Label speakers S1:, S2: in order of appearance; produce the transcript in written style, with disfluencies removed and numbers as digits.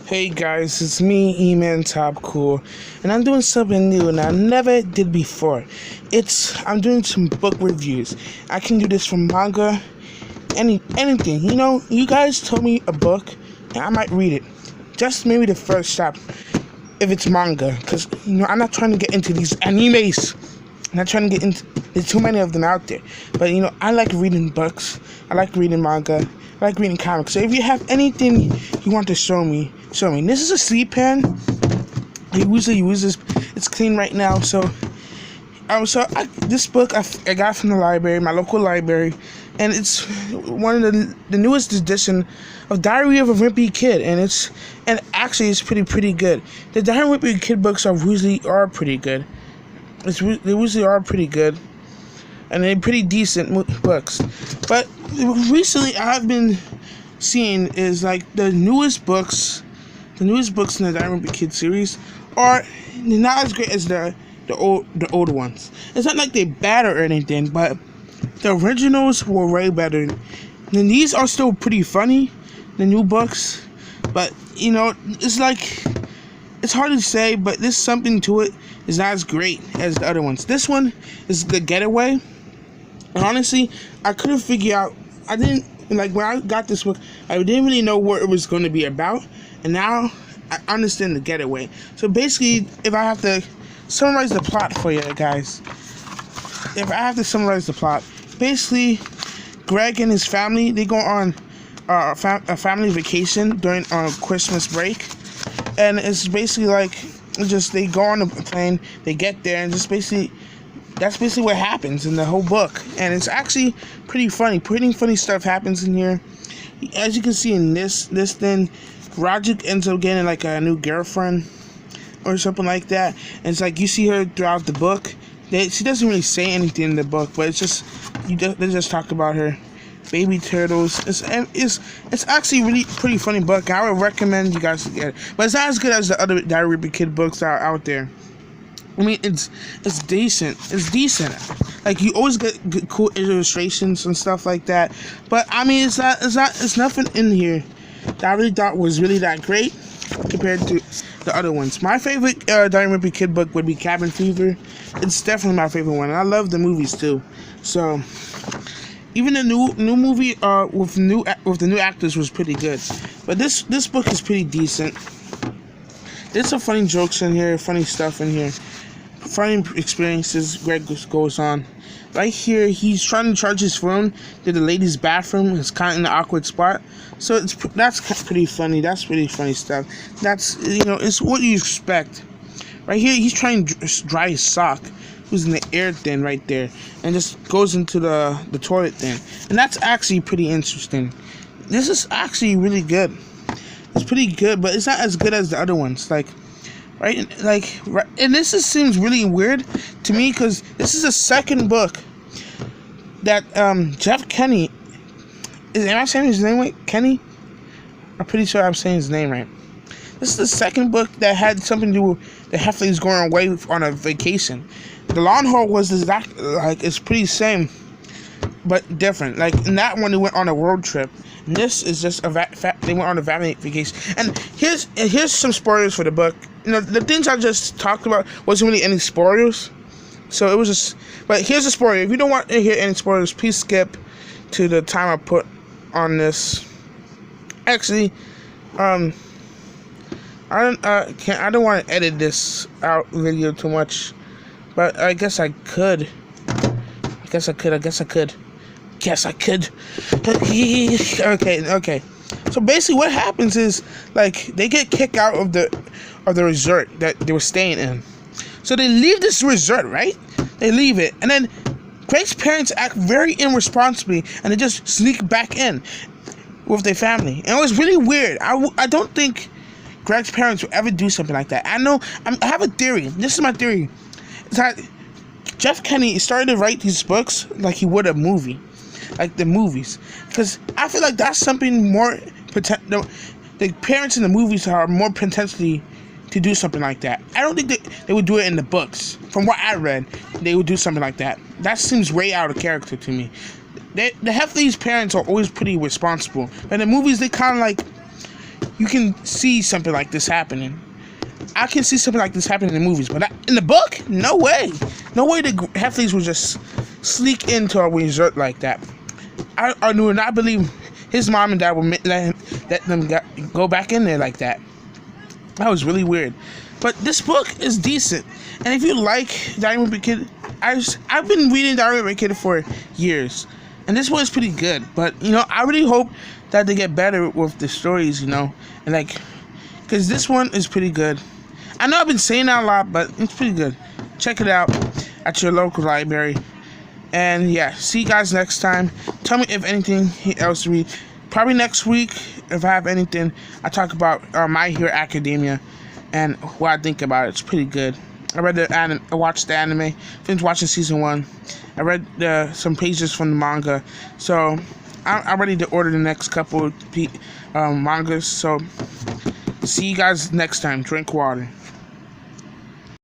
S1: Hey guys, it's me, Ementopcool, and I'm doing something new and I never did before. I'm doing some book reviews. I can do this from manga, anything. You guys told me a book, and I might read it. Just maybe the first chapter, if it's manga, because I'm not trying to get into these animes. I'm not trying to get into. There's too many of them out there. But I like reading books. I like reading manga. I like reading comics. So if you have anything you want to show me. This is a sleep pen. I usually use this. It's clean right now. This book I got from the library, my local library, and it's one of the newest edition of Diary of a Wimpy Kid, and actually it's pretty good. The Diary of a Wimpy Kid books usually are pretty good. They usually are pretty good, and they're pretty decent books. But recently I've been seeing is like the newest books in the Diary of a Wimpy Kid series are not as great as the old ones. It's not like they're bad or anything, but the originals were way better. And these are still pretty funny, the new books, but it's hard to say, but there's something to it. It's not as great as the other ones. This one is the Getaway, and honestly, I couldn't figure out. I didn't when I got this book, I didn't really know what it was going to be about, and now I understand the Getaway. So basically, if I have to summarize the plot for you guys, basically, Greg and his family, they go on a family vacation during Christmas break, and it's basically they go on a plane, they get there, and that's basically what happens in the whole book. And it's actually pretty funny. Pretty funny stuff happens in here. As you can see in this thing, Roger ends up getting a new girlfriend or something like that. And it's you see her throughout the book. She doesn't really say anything in the book, but it's just they just talk about her baby turtles. It's actually really pretty funny book. I would recommend you guys to get it, but it's not as good as the other Diary of a Kid books that are out there. I mean, it's decent. It's decent. You always get cool illustrations and stuff like that. But I mean, it's nothing in here that I really thought was really that great compared to the other ones. My favorite Diary of a Kid book would be Cabin Fever. It's definitely my favorite one. And I love the movies too. So even the new movie with the new actors was pretty good. But this book is pretty decent. There's some funny jokes in here, funny stuff in here, funny experiences Greg goes on. Right here, he's trying to charge his phone to the ladies' bathroom. It's kind of in an awkward spot, so that's pretty funny. That's really funny stuff. That's it's what you expect. Right here, he's trying to dry his sock. Who's in the air thing right there, and just goes into the toilet thing, and that's actually pretty interesting. This is actually really good. It's pretty good, but it's not as good as the other ones. And this seems really weird to me because this is the second book that Jeff Kenny am I saying his name right? Kenny? I'm pretty sure I'm saying his name right. This is the second book that had something to do with the Heffley's going away on a vacation. The Long Haul was it's pretty same, but different. In that one, they went on a road trip. And this is just they went on a family vacation. And here's some spoilers for the book. The things I just talked about wasn't really any spoilers. So it was just. But here's a spoiler. If you don't want to hear any spoilers, please skip to the time I put on this. Actually, I don't want to edit this out video too much, but I guess I could. Okay. So basically, what happens is they get kicked out of the resort that they were staying in. So they leave this resort, right? They leave it, and then Greg's parents act very irresponsibly, and they just sneak back in with their family. And it was really weird. I don't think Greg's parents would ever do something like that. I have a theory. This is my theory. It's that Jeff Kenny started to write these books like he would a movie. The movies, because I feel that's something more the parents in the movies are more potentially to do something like that. I don't think they would do it in the books. From what I read, they would do something like that. That seems way out of character to me. The Heffley's parents are always pretty responsible, but in the movies they kind of you can see something like this happening. I can see something like this happening in the movies, but in the book, no way. No way the Hefleys would just sneak into a resort like that. I would not believe his mom and dad would let them go back in there like that. That was really weird. But this book is decent. And if you like Diary of a Wimpy Kid, I've been reading Diary of a Wimpy Kid for years. And this one is pretty good. But, I really hope that they get better with the stories, and because this one is pretty good. I know I've been saying that a lot, but it's pretty good. Check it out at your local library. And yeah, see you guys next time. Tell me if anything else to read. Probably next week, if I have anything, I talk about My Hero Academia and what I think about it. It's pretty good. I watched the anime, finished watching season 1. I read some pages from the manga, so I'm ready to order the next couple mangas. So see you guys next time. Drink water.